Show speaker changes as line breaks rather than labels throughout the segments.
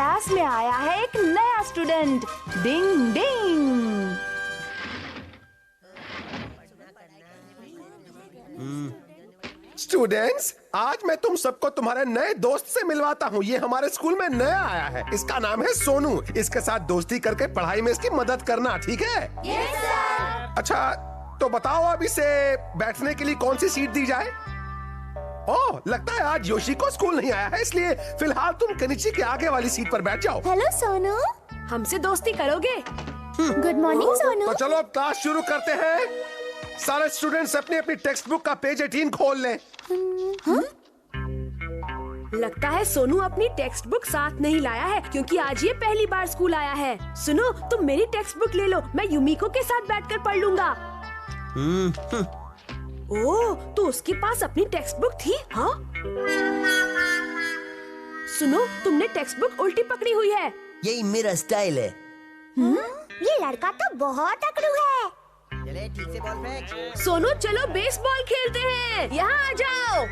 Class में आया है एक नया स्टूडेंट। डिंग डिंग।
स्टूडेंट्स, आज मैं तुम सबको तुम्हारे नए दोस्त से मिलवाता हूँ। ये हमारे स्कूल में नया आया है। इसका नाम है सोनू। इसके साथ दोस्ती करके पढ़ाई में इसकी मदद करना, ठीक है?
Yes sir.
अच्छा, तो बताओ अब इसे बैठने के लिए कौन सी सीट दी जाए? ओह, लगता है आज योशी को स्कूल नहीं आया है, इसलिए फिलहाल तुम कनिची के आगे वाली सीट पर बैठ जाओ।
हेलो सोनू,
हमसे दोस्ती करोगे?
Good morning Sonu.
तो चलो अब क्लास शुरू करते हैं। सारे स्टूडेंट्स अपनी अपनी टेक्स्ट बुक का पेज 18 खोल लें।
लगता है सोनू अपनी टेक्स्ट बुक साथ नहीं लाया है, क्योंकि आज ये पहली बार स्कूल आया है। सुनो, तुम मेरी टेक्स्ट बुक ले लो, मैं युमिको के साथ बैठकर पढ़ लूंगा। ओह, तो उसके पास अपनी टेक्स्ट बुक थी? हाँ? सुनो, तुमने टेक्स्ट बुक उल्टी पकड़ी हुई है।
यही मेरा स्टाइल है।
ये लड़का तो बहुत अकड़ू है।
चले ठीक से बॉल फेंक।
सोनू, चलो बेसबॉल खेलते हैं। यहाँ आ जाओ।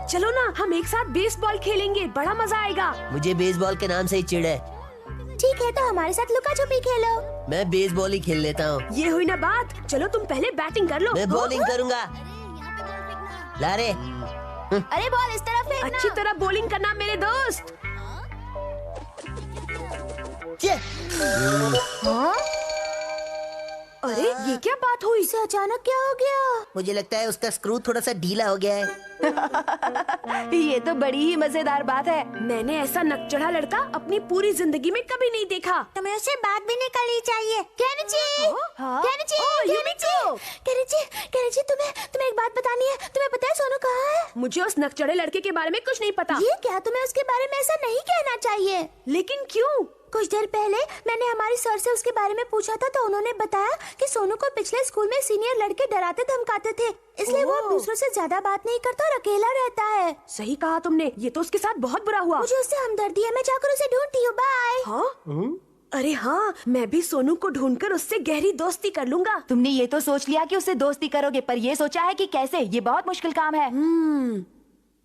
चलो ना, हम एक साथ बेसबॉल खेलेंगे, बड़ा मजा आएगा।
मुझे बेसबॉल के नाम से ही चिढ़ है।
ठीक है, तो हमारे साथ लुका छुपी खेलो।
मैं बेसबॉल ही खेल लेता हूँ।
ये हुई ना बात। चलो तुम पहले बैटिंग कर लो।
मैं बॉलिंग करूँगा। ला रे।
अरे बॉल इस तरफ फेंकना।
अच्छी तरह बॉलिंग करना मेरे दोस्त। अरे, ये क्या बात हुई?
इसे अचानक क्या हो गया?
मुझे लगता है उसका स्क्रू थोड़ा सा ढीला हो गया है।
ये तो बड़ी ही मजेदार बात है।
मैंने ऐसा नकचढ़ा लड़का अपनी पूरी जिंदगी में कभी नहीं देखा।
तुम्हें उससे बात भी नहीं करनी चाहिए। केनिची,
हाँ?
केनिची,
ओह, युमिको।
केनिची, केनिची, तुम्हें एक बात बतानी है। तुम्हें पता है सोनू कहाँ है?
मुझे उस नकचढ़े लड़के के बारे में कुछ नहीं पता।
ये क्या, तुम्हें उसके बारे में ऐसा नहीं कहना चाहिए।
लेकिन क्यों?
कुछ देर पहले मैंने हमारी सर से उसके बारे में पूछा था, तो उन्होंने बताया कि सोनू को पिछले स्कूल में सीनियर लड़के डराते धमकाते थे, इसलिए वो अब दूसरों से ज्यादा बात नहीं करता और अकेला रहता है।
सही कहा तुमने, ये तो उसके साथ बहुत बुरा हुआ।
मुझे उससे हमदर्दी है, मैं जाकर उसे ढूंढती हूँ। बाय।
हाँ? अरे हाँ, मैं भी सोनू को ढूंढकर उससे गहरी दोस्ती कर लूंगा।
तुमने ये तो सोच लिया कि उससे दोस्ती करोगे, पर ये सोचा है कि कैसे? ये बहुत मुश्किल काम है।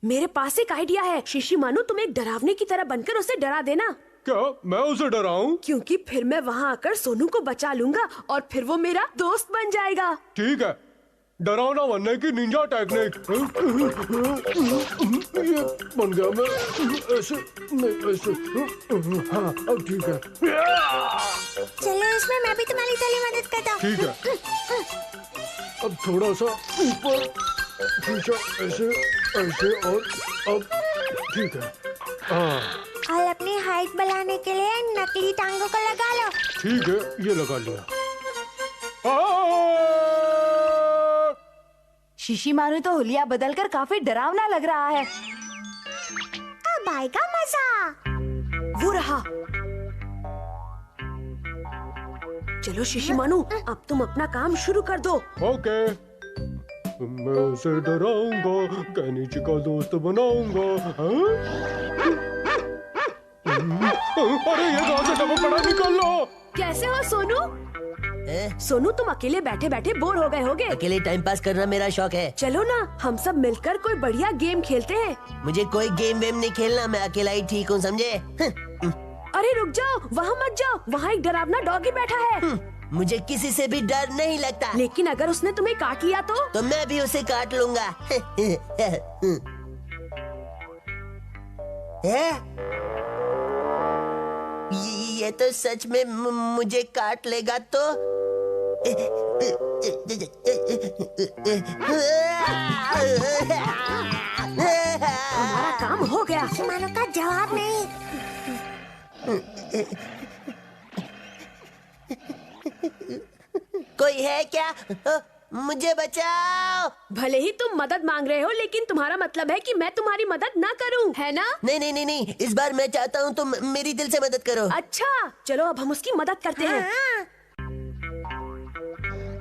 मेरे पास एक आइडिया है। शिशिमानु, तुम एक डरावने की तरह बनकर उसे डरा देना।
क्या मैं उसे डराऊं?
क्योंकि फिर मैं वहाँ आकर सोनू को बचा लूंगा और फिर वो मेरा दोस्त बन जाएगा।
ठीक है, डरावना बनने की निंजा टेक्निक। ये बन गया। मैं ऐसे हाँ, अब ठीक है।
चलो, इसमें मैं भी तुम्हारी थोड़ी मदद करता हूँ।
ठीक है, अब थोड़ा सा ऊपर खींचा, ऐसे ऐसे, और अब ठीक है। हाँ,
और अपनी हाइट बढ़ाने के लिए नकली टांगों को लगा लो।
ठीक है, ये लगा लिया।
शिशिमानु तो हुलिया बदलकर काफी डरावना लग रहा है।
अब आएगा मजा।
वो रहा। चलो शिशिमानु, अब तुम अपना काम शुरू कर दो।
ओके, मैं उसे डराऊंगा, केनिची का दोस्त बनाऊंगा। अरे ये कहाँ से डब्बा पड़ा, निकाल लो।
कैसे हो सोनू? सोनू, तुम अकेले बैठे बैठे बोर हो गए होगे।
अकेले टाइम पास करना मेरा शौक है।
चलो ना, हम सब मिलकर कोई बढ़िया गेम खेलते हैं।
मुझे कोई गेम वेम नहीं खेलना, मैं अकेला ही ठीक हूँ, समझे?
अरे रुक जाओ, वहाँ मत जाओ, वहाँ एक डरावना डॉगी बैठा है।
मुझे किसी से भी डर नहीं लगता।
लेकिन अगर उसने तुम्हें काट लिया तो
मैं भी उसे काट लूंगा। ये तो सच में मुझे काट लेगा तो।
हमारा काम हो गया।
शिमानो का जवाब नहीं।
कोई है क्या? मुझे बचाओ।
भले ही तुम मदद मांग रहे हो, लेकिन तुम्हारा मतलब है कि मैं तुम्हारी मदद ना करूं, है ना?
नहीं नहीं नहीं नहीं, इस बार मैं चाहता हूँ तुम मेरी दिल से मदद करो।
अच्छा, चलो अब हम उसकी मदद करते हैं।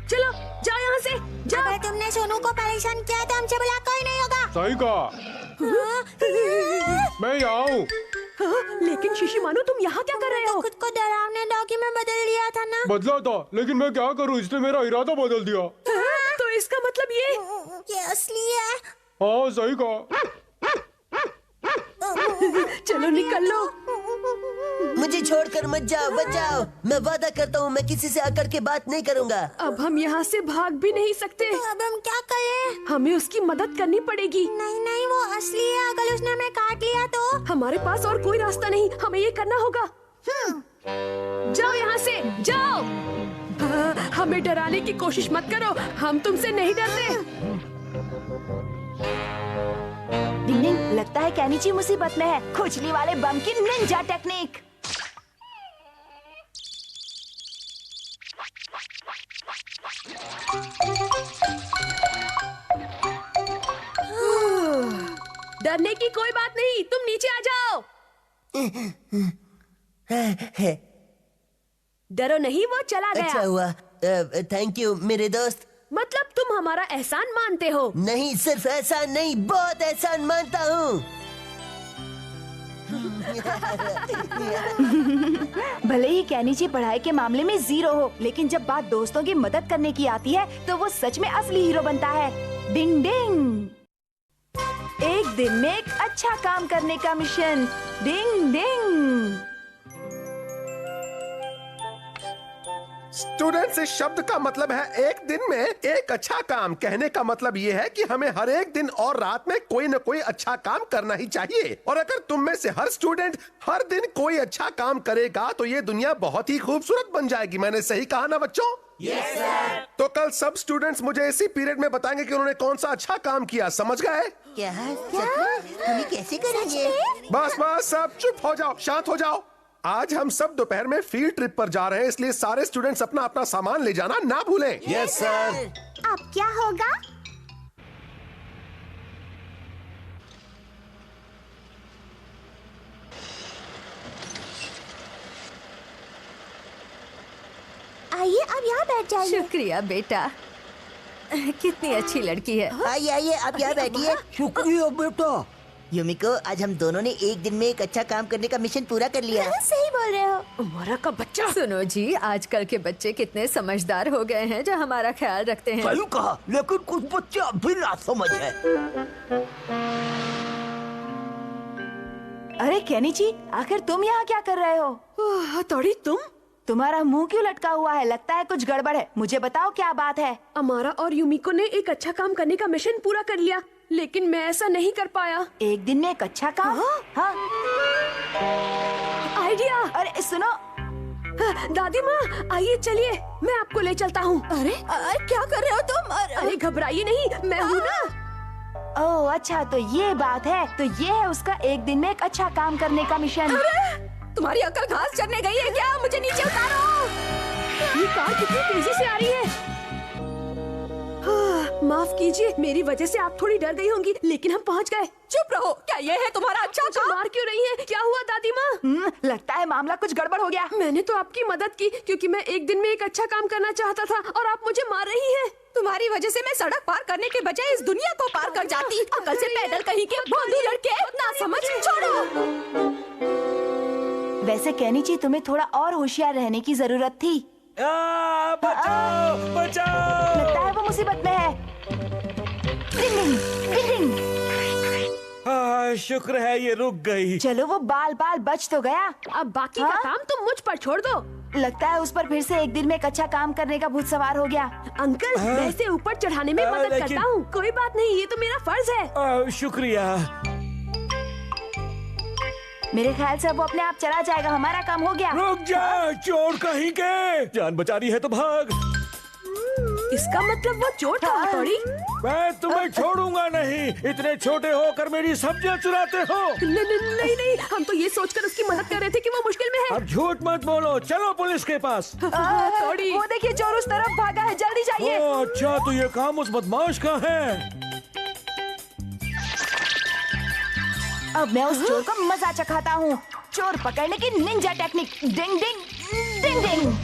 चलो जाओ यहाँ से, जाओ।
अगर तुमने सोनू को परेशान किया तो हमसे बुला कोई नहीं होगा।
सही कहा, मैं यहाँ हूँ।
लेकिन शिशिमानु, तुम यहाँ क्या कर रहे हो?
खुद को डरावने डॉगी में बदल लिया था ना।
बदला था, लेकिन मैं क्या करूँ, इसने मेरा इरादा बदल दिया।
तो इसका मतलब ये
असली है।
हाँ सही कहा।
चलो निकल लो।
मुझे छोड़कर मत जाओ, बचाओ। मैं वादा करता हूँ मैं किसी से आकर के बात नहीं करूँगा।
अब हम यहाँ से भाग भी नहीं सकते।
तो अब हम क्या करें?
हमें उसकी मदद करनी पड़ेगी।
नहीं नहीं, वो असली है। अगर उसने हमें काट लिया तो?
हमारे पास और कोई रास्ता नहीं, हमें ये करना होगा। जाओ यहाँ से, जाओ। हमें डराने की कोशिश मत करो, हम तुमसे नहीं डरते।
डिंग डिंग, लगता है केनिची मुसीबत में है। खुजली वाले बम की निंजा टेक्निक।
डरने की कोई बात नहीं, तुम नीचे आ जाओ। डरो नहीं, वो चला गया।
अच्छा हुआ, थैंक यू मेरे दोस्त।
मतलब तुम हमारा एहसान मानते हो?
नहीं, सिर्फ एहसान नहीं, बहुत एहसान मानता हूँ।
भले ही केनिची पढ़ाई के मामले में 0 हो, लेकिन जब बात दोस्तों की मदद करने की आती है तो वो सच में असली हीरो बनता है। डिंग डिंग, एक दिन में एक अच्छा काम करने का मिशन। डिंग डिंग।
स्टूडेंट्स, इस शब्द का मतलब है एक दिन में एक अच्छा काम। कहने का मतलब ये है कि हमें हर एक दिन और रात में कोई न कोई अच्छा काम करना ही चाहिए। और अगर तुम में से हर स्टूडेंट हर दिन कोई अच्छा काम करेगा तो ये दुनिया बहुत ही खूबसूरत बन जाएगी। मैंने सही कहा ना बच्चों?
Yes sir.
तो कल सब स्टूडेंट्स मुझे इसी पीरियड में बताएंगे कि उन्होंने कौन सा अच्छा काम किया। समझ गए?
क्या हमें कैसे करेंगे?
बस बस, सब चुप हो जाओ, शांत हो जाओ। आज हम सब दोपहर में फील्ड ट्रिप पर जा रहे हैं, इसलिए सारे स्टूडेंट्स अपना अपना सामान ले जाना ना भूलें।
Yes sir.
अब क्या होगा? आइए, अब यहाँ बैठ जाइए।
शुक्रिया बेटा, कितनी अच्छी लड़की है।
आइए आइए, आप यहाँ बैठिए।
शुक्रिया बेटा।
युमिको, आज हम दोनों ने एक दिन में एक अच्छा काम करने का मिशन पूरा कर लिया।
सही बोल रहे हो।
हमारा का बच्चा।
सुनो जी, आजकल के बच्चे कितने समझदार हो गए हैं जो हमारा ख्याल रखते हैं।
सही कहा, लेकिन कुछ बच्चे अभी नासमझ है।
अरे केनिची, आखिर तुम यहाँ क्या कर रहे हो?
हथौड़ी, तुम?
तुम्हारा मुंह क्यों लटका हुआ है? लगता है कुछ गड़बड़ है। मुझे बताओ क्या बात है।
अमारा और युमिको ने एक अच्छा काम करने का मिशन पूरा कर लिया, लेकिन मैं ऐसा नहीं कर पाया।
एक दिन में एक अच्छा काम? हाँ।
आइडिया।
अरे सुनो,
दादी माँ, आइए चलिए, मैं आपको ले चलता हूँ।
अरे क्या कर रहे हो तुम?
अरे घबराइए नहीं, मैं हूँ ना।
ओह अच्छा, तो ये बात है। तो ये है उसका एक दिन में एक अच्छा काम करने का मिशन।
तुम्हारी अकल घास चरने गई है क्या? मुझे नीचे उतारो।
ये कार कितनी तेजी से आ रही है। माफ कीजिए, मेरी वजह से आप थोड़ी डर गई होंगी, लेकिन हम पहुंच गए।
चुप रहो, क्या ये है तुम्हारा अच्छा काम?
मार क्यों रही है? क्या हुआ दादी माँ?
लगता है मामला कुछ गड़बड़ हो गया।
मैंने तो आपकी मदद की क्योंकि मैं एक दिन में एक अच्छा काम करना चाहता था और आप मुझे मार रही हैं।
तुम्हारी वजह से मैं सड़क पार करने के बजाय इस दुनिया को पार कर जाती। अकल से पैदल कहीं के भोंदू लड़के, ना समझ। छोड़ो।
वैसे केनिची, तुम्हें थोड़ा और होशियार रहने की जरूरत थी।
बचाओ बचाओ।
लगता है वो मुसीबत में है। डिंग डिंग, डिंग डिंग।
शुक्र है ये रुक गई।
चलो, वो बाल बाल बच तो गया।
अब बाकी का काम तुम मुझ पर छोड़ दो।
लगता है उस पर फिर से एक दिन में एक अच्छा काम करने का भूत सवार हो गया।
अंकल, मैं इसे ऊपर चढ़ाने में मदद
लेकिन-
करता हूँ। कोई बात नहीं, ये तो मेरा फर्ज है।
शुक्रिया।
मेरे ख्याल से अब वो अपने आप चला जाएगा। हमारा काम हो गया।
रुक जा, चोर कहीं के। जान बचानी है तो भाग।
इसका मतलब वो चोर था। हथौड़ी,
मैं तुम्हें छोड़ूंगा नहीं। इतने छोटे होकर मेरी सब्जियां चुराते हो।
नहीं नहीं, हम तो ये सोचकर उसकी मदद कर रहे थे कि वो मुश्किल में है।
अब झूठ मत बोलो, चलो पुलिस के पास।
हथौड़ी,
वो देखिए, चोर उस तरफ भागा है। जल्दी जाइए।
ओह अच्छा, तो ये काम उस बदमाश का है।
अब मैं उस चोर को मजा चखाता हूँ। चोर पकड़ने की निंजा टेक्निक। डिंग डिंग, डिंग डिंग।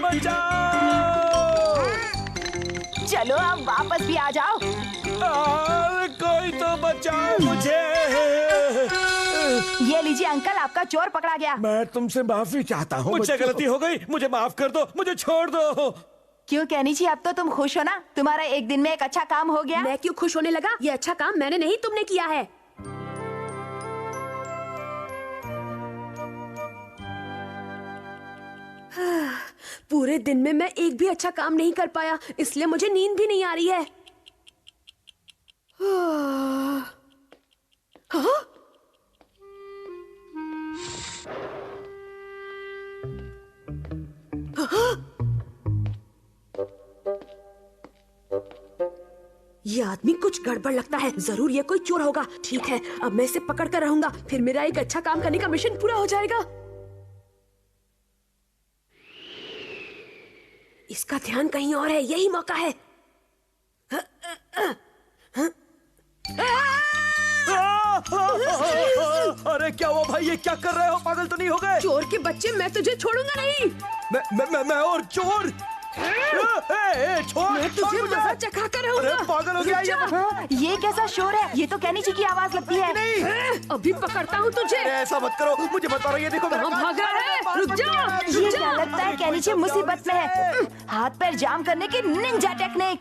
बचाओ।
चलो, अब वापस भी आ जाओ।
कोई तो बचाओ मुझे।
ये लीजिए अंकल, आपका चोर पकड़ा गया।
मैं तुमसे माफी चाहता हूँ। मुझसे गलती हो गई, मुझे माफ कर दो, मुझे छोड़ दो।
क्यों कैनिची, अब तो तुम खुश हो ना? तुम्हारा एक दिन में एक अच्छा काम हो गया।
मैं क्यों खुश होने लगा? ये अच्छा काम मैंने नहीं, तुमने किया है। पूरे दिन में मैं एक भी अच्छा काम नहीं कर पाया, इसलिए मुझे नींद भी नहीं आ रही है। हाँ? ये आदमी कुछ गड़बड़ लगता है, जरूर ये कोई चोर होगा। ठीक है, अब मैं इसे पकड़ कर रहूंगा, फिर मेरा एक अच्छा काम करने का मिशन पूरा हो जाएगा। इसका ध्यान कहीं और है, यही मौका है।
अरे क्या हुआ भाई, ये क्या कर रहे हो? पागल तो नहीं हो गए?
चोर के बच्चे, मैं तुझे छोड़ूंगा नहीं।
मैं और चोर? छोड़,
मैं तुझे मजा चखा कर रहूंगा।
अरे पागल हो गया ये?
हाँ, ये कैसा शोर है? ये तो कैनिची की आवाज लगती है।
नहीं,
अभी पकड़ता हूँ तुझे।
ऐसा मत करो, मुझे मत मारो। ये देखो
कहाँ भागा है? रुक जा,
ये क्या लगता है कैनिची मुसीबत में है। हाथ पैर जाम करने की निंजा टेक्निक।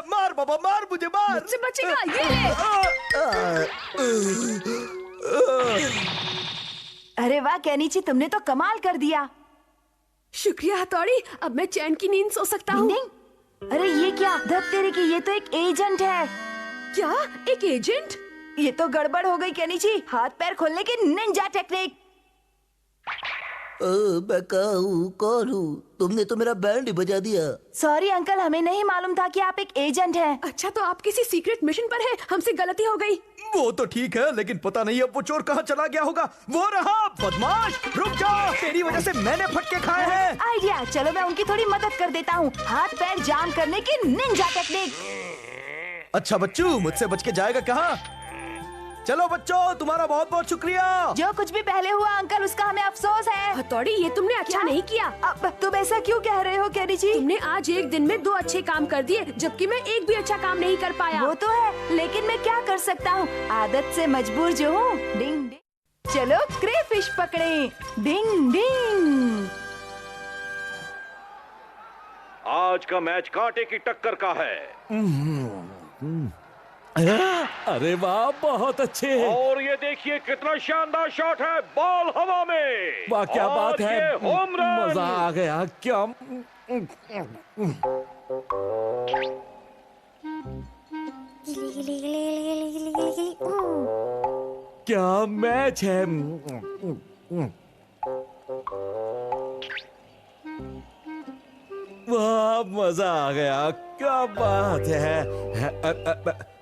मार बाबा मार, मुझे मार।
मुझसे बचेगा, ये ले।
अरे वाह कैनिची, तुमने तो कमाल कर दिया।
शुक्रिया हथौड़ी, अब मैं चैन की नींद सो सकता हूँ।
नहीं, अरे ये क्या धत तेरे की, ये तो एक एजेंट है।
क्या? एक एजेंट?
ये तो गड़बड़ हो गई कैनिची, हाथ पैर खोलने की निंजा टेक्निक।
मैं कौन हूँ? तुमने तो मेरा बैंड ही बजा दिया।
सॉरी अंकल, हमें नहीं मालूम था कि आप एक एजेंट हैं।
अच्छा, तो आप किसी सीक्रेट मिशन पर हैं, हमसे गलती हो गई।
वो तो ठीक है, लेकिन पता नहीं अब वो चोर कहाँ चला गया होगा। वो रहा बदमाश, रुक जा, तेरी वजह से मैंने फटके खाए हैं।
आइडिया, चलो मैं उनकी थोड़ी मदद कर देता हूँ। हाथ पैर जाम करने की निंजा टेक्निक।
अच्छा बच्चू, मुझसे बच के जाएगा कहाँ? चलो बच्चों, तुम्हारा बहुत बहुत शुक्रिया।
जो कुछ भी पहले हुआ अंकल, उसका हमें अफसोस है।
हथौड़ी, ये तुमने अच्छा नहीं किया।
अब तुम ऐसा क्यों कह रहे हो कैनिची?
तुमने आज एक दिन में 2 अच्छे काम कर दिए, जबकि मैं एक भी अच्छा काम नहीं कर पाया।
वो तो है, लेकिन मैं क्या कर सकता हूँ, आदत से मजबूर जो हूँ। डिंग डिंग, चलो क्रेफिश पकड़े। डिंग डिंग।
आज का मैच कांटे की टक्कर का है।
अरे वाह, बहुत अच्छे हैं।
और ये देखिए कितना शानदार शॉट है, बॉल हवा में।
वाह क्या
और
बात है,
ये होम रन।
मजा आ गया। क्या क्या मैच है। वाह मजा आ गया, क्या बात है।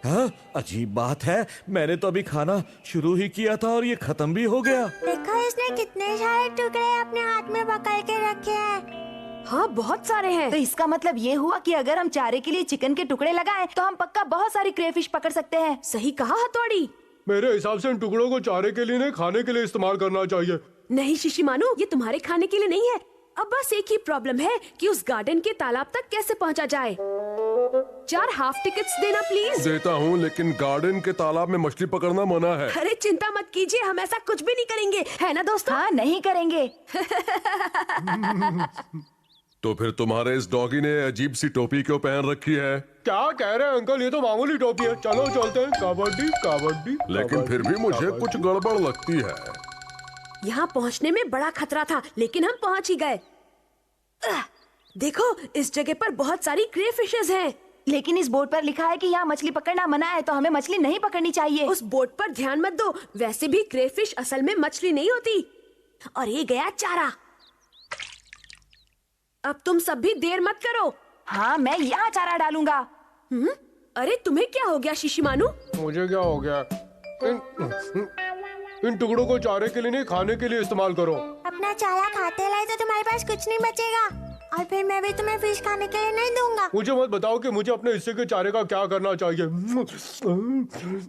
हाँ, अजीब बात है, मैंने तो अभी खाना शुरू ही किया था और ये खत्म भी हो गया।
देखो इसने कितने सारे टुकड़े अपने हाथ में पकड़ के रखे हैं।
हाँ, बहुत सारे हैं।
तो इसका मतलब ये हुआ कि अगर हम चारे के लिए चिकन के टुकड़े लगाएं, तो हम पक्का बहुत सारी क्रेफिश पकड़ सकते हैं।
सही कहा हथौड़ी।
मेरे हिसाब से इन टुकड़ों को चारे के लिए नहीं, खाने के लिए इस्तेमाल करना चाहिए।
नहीं शिशिमानु, ये तुम्हारे खाने के लिए नहीं है। अब बस एक ही प्रॉब्लम है कि उस गार्डन के तालाब तक कैसे पहुंचा जाए। 4 हाफ टिकट्स देना प्लीज।
देता हूँ, लेकिन गार्डन के तालाब में मछली पकड़ना मना है।
अरे चिंता मत कीजिए, हम ऐसा कुछ भी नहीं करेंगे, है ना दोस्तों?
हाँ, नहीं करेंगे।
तो फिर तुम्हारे इस डॉगी ने अजीब सी टोपी क्यों पहन रखी है?
क्या कह रहे हैं अंकल, ये तो मामूली टोपी है। चलो चलते हैं, कबड्डी कबड्डी।
लेकिन फिर भी मुझे कुछ गड़बड़ लगती है।
यहाँ पहुँचने में बड़ा खतरा था, लेकिन हम पहुँच ही गए। देखो, इस जगह पर बहुत सारी क्रेफिशेस हैं।
लेकिन इस बोर्ड पर लिखा है कि यहाँ मछली पकड़ना मना है, तो हमें मछली नहीं पकड़नी चाहिए।
उस बोर्ड पर ध्यान मत दो, वैसे भी क्रेफिश असल में मछली नहीं होती। और ये गया चारा। अब तुम सब भी देर मत करो।
हाँ, मैं यहाँ चारा डालूंगा।
अरे तुम्हें क्या हो गया शिशिमानु?
मुझे क्या हो गया? इन टुकड़ों को चारे के लिए नहीं, खाने के लिए इस्तेमाल करो।
अपना चारा खाते रहे तो तुम्हारे पास कुछ नहीं बचेगा, और फिर मैं भी तुम्हें फिश खाने के लिए नहीं दूंगा।
मुझे मत बताओ कि मुझे अपने हिस्से के चारे का क्या करना चाहिए।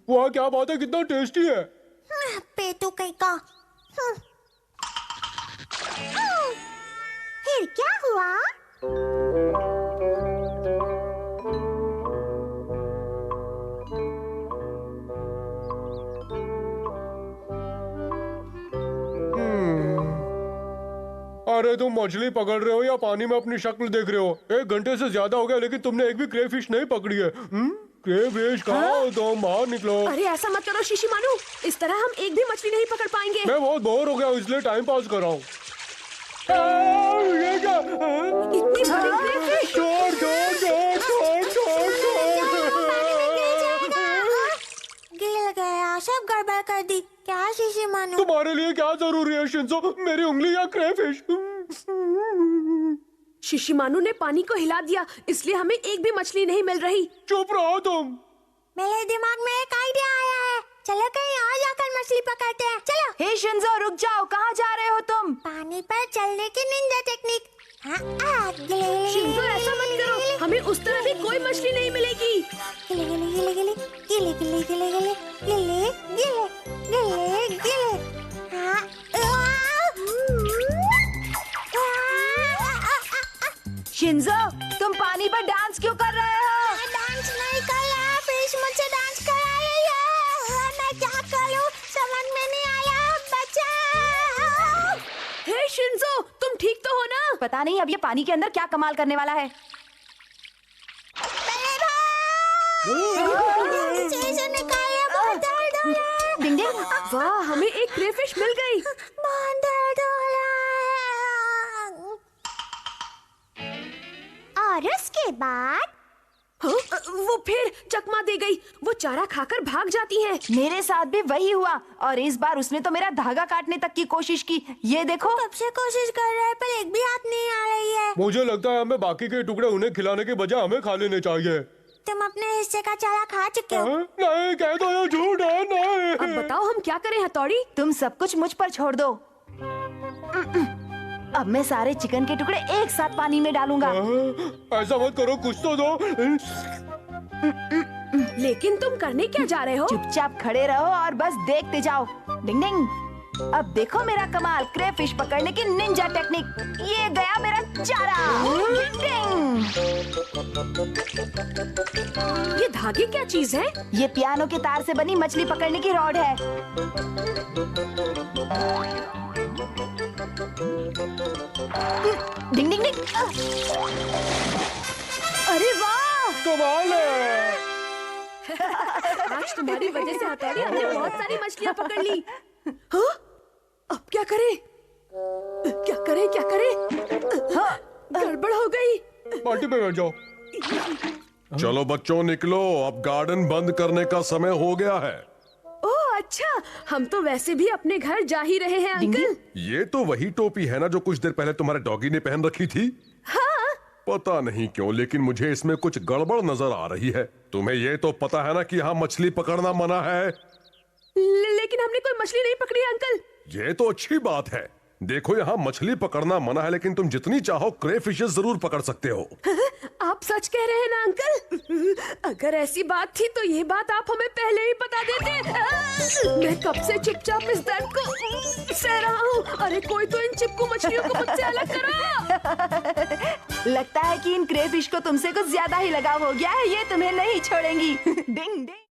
वाह क्या बात है, कितना टेस्टी है।
पेटू कहीं का। फिर क्या हुआ?
अरे
अरे तुम मछली पकड़ रहे हो या पानी में अपनी शक्ल देख रहे हो? 1 घंटे से ज्यादा हो गया लेकिन तुमने एक भी क्रेफिश नहीं पकड़ी है। क्रेफिश खाओ तो बाहर निकलो।
अरे ऐसा मत करो शिशिमारू, इस तरह हम एक भी मछली नहीं पकड़ पाएंगे।
मैं बहुत बोर हो गया इसलिए टाइम पास कर रहा हूँ। ये क्या?
इतनी बड़ी क्रेफिश।
छोड़ छोड़ छोड़ छोड़ छोड़ छोड़।
गिर गया, सब गड़बड़ कर दी। क्या शिशिमारू?
तुम्हारे लिए क्या जरूरी है शिंजो, मेरी उंगली या क्रेफिश?
शिशिमारू ने पानी को हिला दिया, इसलिए हमें एक भी मछली नहीं मिल रही।
चुप रहो तुम।
मेरे दिमाग में एक आइडिया आया है। चलो कहीं और जाकर मछली पकड़ते हैं। चलो।
हे शिंजो, रुक जाओ, कहाँ जा रहे हो तुम?
पानी पर चलने की निंजा टेक्निक।
शिंजो ऐसा मत करो, हमें उस तरह भी कोई मछली नहीं मिलेगी।
गिले गिले गिले गिले गिले गिले गिले गिले गिले गिले गिले गिले।
शिंजो, तुम पानी पर डांस क्यों कर रहे हो?
डांस नहीं कर रहा, फिश मुझसे डांस करा रही है। मैं क्या करूं समझ में नहीं आया। बचाओ।
हे शिंजो, तुम ठीक तो हो ना?
पता नहीं अब ये पानी के अंदर क्या कमाल करने वाला है। डिंग डिंग,
वाह, हमें एक क्रेफिश मिल गई।
और उसके बाद
वो फिर चकमा दे गई। वो चारा खाकर भाग जाती है।
मेरे साथ भी वही हुआ और इस बार उसने तो मेरा धागा काटने तक की कोशिश की। ये देखो।
कब से कोशिश कर रहे हैं पर एक भी हाथ नहीं आ रही है।
मुझे लगता है हमें बाकी के टुकड़े उन्हें खिलाने के बजाय हमें खा लेने चाहिए।
तुम अपने हिस्से का चारा खा चुके हो।
नहीं, कह दो ये झूठ है। नहीं।
अब बताओ हम क्या करें हथौड़ी?
तुम सब कुछ मुझ पर छोड़ दो। अब मैं सारे चिकन के टुकड़े एक साथ पानी में डालूंगा।
ऐसा मत करो, कुछ तो दो।
लेकिन तुम करने क्या जा रहे हो?
चुपचाप खड़े रहो और बस देखते जाओ। डिंग डिंग, अब देखो मेरा कमाल, क्रेफिश पकड़ने की निंजा टेक्निक। ये गया मेरा चारा। डिंग डिंग।
ये धागे क्या चीज है?
ये पियानो के तार से बनी मछली पकड़ने की रॉड है। डिंग डिंग डिंग। अरे वाह,
कमाल है।
आज तुम्हारी वजह से हथौड़ी हमने बहुत सारी मछलियाँ पकड़ ली। हाँ? अब क्या करें? क्या करें? क्या करें? हाँ, गड़बड़ हो गई।
पार्टी में बैठ जाओ। चलो बच्चों निकलो, अब गार्डन बंद करने का समय हो गया है।
ओह अच्छा, हम तो वैसे भी अपने घर जा ही रहे हैं अंकल।
ये तो वही टोपी है ना जो कुछ देर पहले तुम्हारे डॉगी ने पहन रखी थी?
हाँ।
पता नहीं क्यों लेकिन मुझे इसमें कुछ गड़बड़ नजर आ रही है। तुम्हें ये तो पता है ना कि यहाँ मछली पकड़ना मना है।
लेकिन हमने कोई मछली नहीं पकड़ी है अंकल।
ये तो अच्छी बात है। देखो यहाँ मछली पकड़ना मना है लेकिन तुम जितनी चाहो क्रेफिशेस जरूर पकड़ सकते हो।
आप सच कह रहे हैं ना अंकल? अगर ऐसी बात थी तो ये बात आप हमें पहले ही बता देते। मैं कब से चुपचाप इस दर्द को सह रहा हूँ। अरे कोई तो इन चिपकू मछलियों को मुझसे अलग करो।
लगता है कि इन क्रेफिश को तुमसे कुछ ज्यादा ही लगाव हो गया है। ये तुम्हें नहीं छोड़ेंगी। डिंग डिंग।